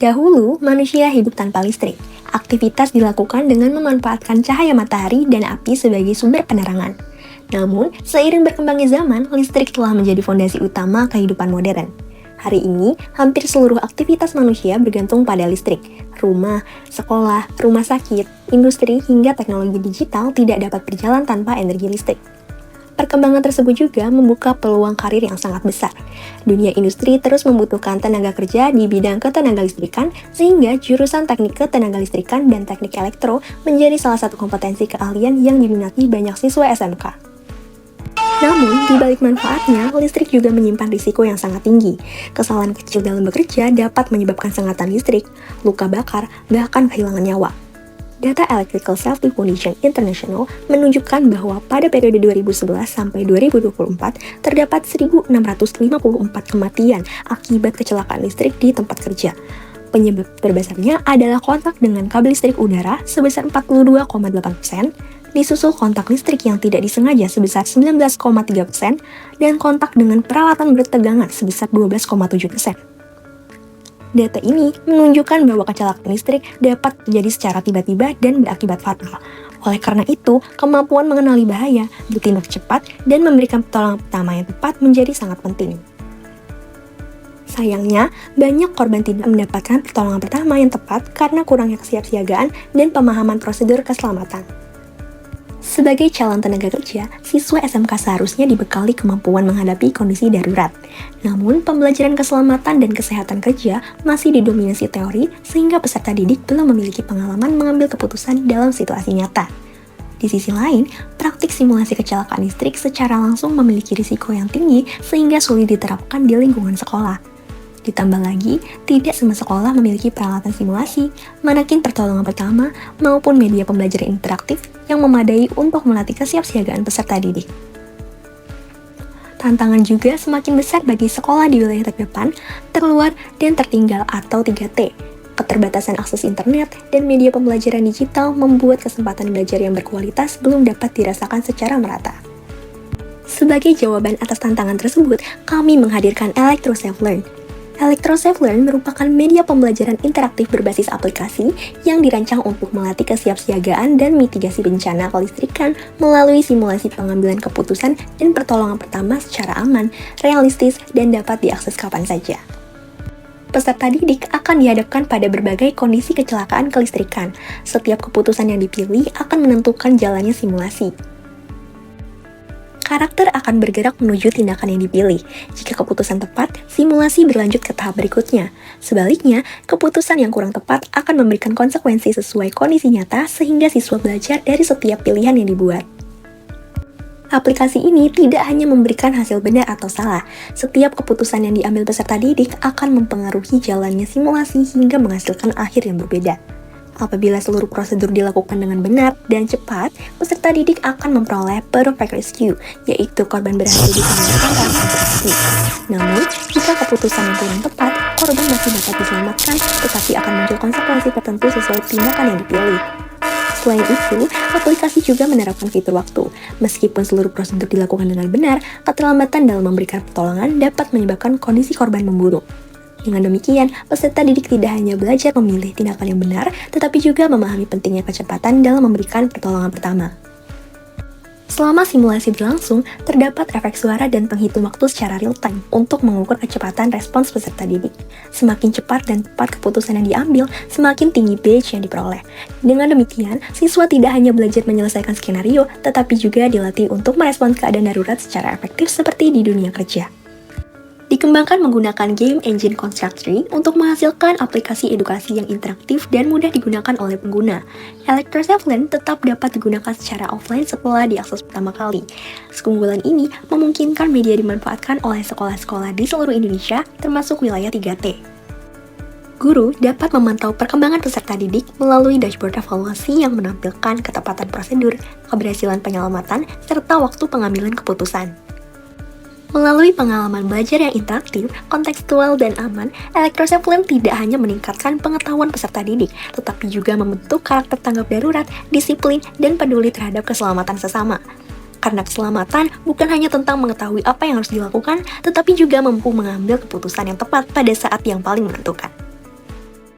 Dahulu, manusia hidup tanpa listrik. Aktivitas dilakukan dengan memanfaatkan cahaya matahari dan api sebagai sumber penerangan. Namun, seiring berkembangnya zaman, listrik telah menjadi fondasi utama kehidupan modern. Hari ini, hampir seluruh aktivitas manusia bergantung pada listrik. Rumah, sekolah, rumah sakit, industri, hingga teknologi digital tidak dapat berjalan tanpa energi listrik. Perkembangan tersebut juga membuka peluang karir yang sangat besar. Dunia industri terus membutuhkan tenaga kerja di bidang ketenagalistrikan, sehingga jurusan teknik ketenagalistrikan dan teknik elektro menjadi salah satu kompetensi keahlian yang diminati banyak siswa SMK. Namun, di balik manfaatnya, listrik juga menyimpan risiko yang sangat tinggi. Kesalahan kecil dalam bekerja dapat menyebabkan sengatan listrik, luka bakar, bahkan kehilangan nyawa. Data Electrical Safety Foundation International menunjukkan bahwa pada periode 2011 sampai 2024 terdapat 1.654 kematian akibat kecelakaan listrik di tempat kerja. Penyebab terbesarnya adalah kontak dengan kabel listrik udara sebesar 42,8%, disusul kontak listrik yang tidak disengaja sebesar 19,3%, dan kontak dengan peralatan bertegangan sebesar 12,7%. Data ini menunjukkan bahwa kecelakaan listrik dapat terjadi secara tiba-tiba dan berakibat fatal. Oleh karena itu, kemampuan mengenali bahaya, bertindak cepat, dan memberikan pertolongan pertama yang tepat menjadi sangat penting. Sayangnya, banyak korban tidak mendapatkan pertolongan pertama yang tepat karena kurangnya kesiapsiagaan dan pemahaman prosedur keselamatan. Sebagai calon tenaga kerja, siswa SMK seharusnya dibekali kemampuan menghadapi kondisi darurat. Namun, pembelajaran keselamatan dan kesehatan kerja masih didominasi teori, sehingga peserta didik belum memiliki pengalaman mengambil keputusan dalam situasi nyata. Di sisi lain, praktik simulasi kecelakaan listrik secara langsung memiliki risiko yang tinggi sehingga sulit diterapkan di lingkungan sekolah. Ditambah lagi, tidak semua sekolah memiliki peralatan simulasi, manakin pertolongan pertama, maupun media pembelajaran interaktif yang memadai untuk melatih kesiapsiagaan peserta didik. Tantangan juga semakin besar bagi sekolah di wilayah terdepan, terluar, dan tertinggal atau 3T. Keterbatasan akses internet dan media pembelajaran digital membuat kesempatan belajar yang berkualitas belum dapat dirasakan secara merata. Sebagai jawaban atas tantangan tersebut, kami menghadirkan ElectroSafeLearn. ElectroSafeLearn merupakan media pembelajaran interaktif berbasis aplikasi yang dirancang untuk melatih kesiapsiagaan dan mitigasi bencana kelistrikan melalui simulasi pengambilan keputusan dan pertolongan pertama secara aman, realistis, dan dapat diakses kapan saja. Peserta didik akan dihadapkan pada berbagai kondisi kecelakaan kelistrikan. Setiap keputusan yang dipilih akan menentukan jalannya simulasi. Karakter akan bergerak menuju tindakan yang dipilih. Jika keputusan tepat, simulasi berlanjut ke tahap berikutnya. Sebaliknya, keputusan yang kurang tepat akan memberikan konsekuensi sesuai kondisi nyata sehingga siswa belajar dari setiap pilihan yang dibuat. Aplikasi ini tidak hanya memberikan hasil benar atau salah, setiap keputusan yang diambil peserta didik akan mempengaruhi jalannya simulasi hingga menghasilkan akhir yang berbeda. Apabila seluruh prosedur dilakukan dengan benar dan cepat, peserta didik akan memperoleh perfect rescue, yaitu korban berhasil diselamatkan dalam operasi. Namun, jika keputusan yang kurang tepat, korban masih dapat diselamatkan, tetapi akan muncul konsekuensi tertentu sesuai tindakan yang dipilih. Selain itu, aplikasi juga menerapkan fitur waktu. Meskipun seluruh prosedur dilakukan dengan benar, keterlambatan dalam memberikan pertolongan dapat menyebabkan kondisi korban memburuk. Dengan demikian, peserta didik tidak hanya belajar memilih tindakan yang benar, tetapi juga memahami pentingnya kecepatan dalam memberikan pertolongan pertama. Selama simulasi berlangsung, terdapat efek suara dan penghitung waktu secara real-time untuk mengukur kecepatan respons peserta didik. Semakin cepat dan tepat keputusan yang diambil, semakin tinggi badge yang diperoleh. Dengan demikian, siswa tidak hanya belajar menyelesaikan skenario, tetapi juga dilatih untuk merespons keadaan darurat secara efektif seperti di dunia kerja. Dikembangkan menggunakan Game Engine Constructory untuk menghasilkan aplikasi edukasi yang interaktif dan mudah digunakan oleh pengguna. ElectroSafeLearn tetap dapat digunakan secara offline setelah diakses pertama kali. Keunggulan ini memungkinkan media dimanfaatkan oleh sekolah-sekolah di seluruh Indonesia, termasuk wilayah 3T. Guru dapat memantau perkembangan peserta didik melalui dashboard evaluasi yang menampilkan ketepatan prosedur, keberhasilan penyelamatan, serta waktu pengambilan keputusan. Melalui pengalaman belajar yang interaktif, kontekstual, dan aman, ElectroSafeLearn tidak hanya meningkatkan pengetahuan peserta didik, tetapi juga membentuk karakter tanggap darurat, disiplin, dan peduli terhadap keselamatan sesama. Karena keselamatan bukan hanya tentang mengetahui apa yang harus dilakukan, tetapi juga mampu mengambil keputusan yang tepat pada saat yang paling menentukan.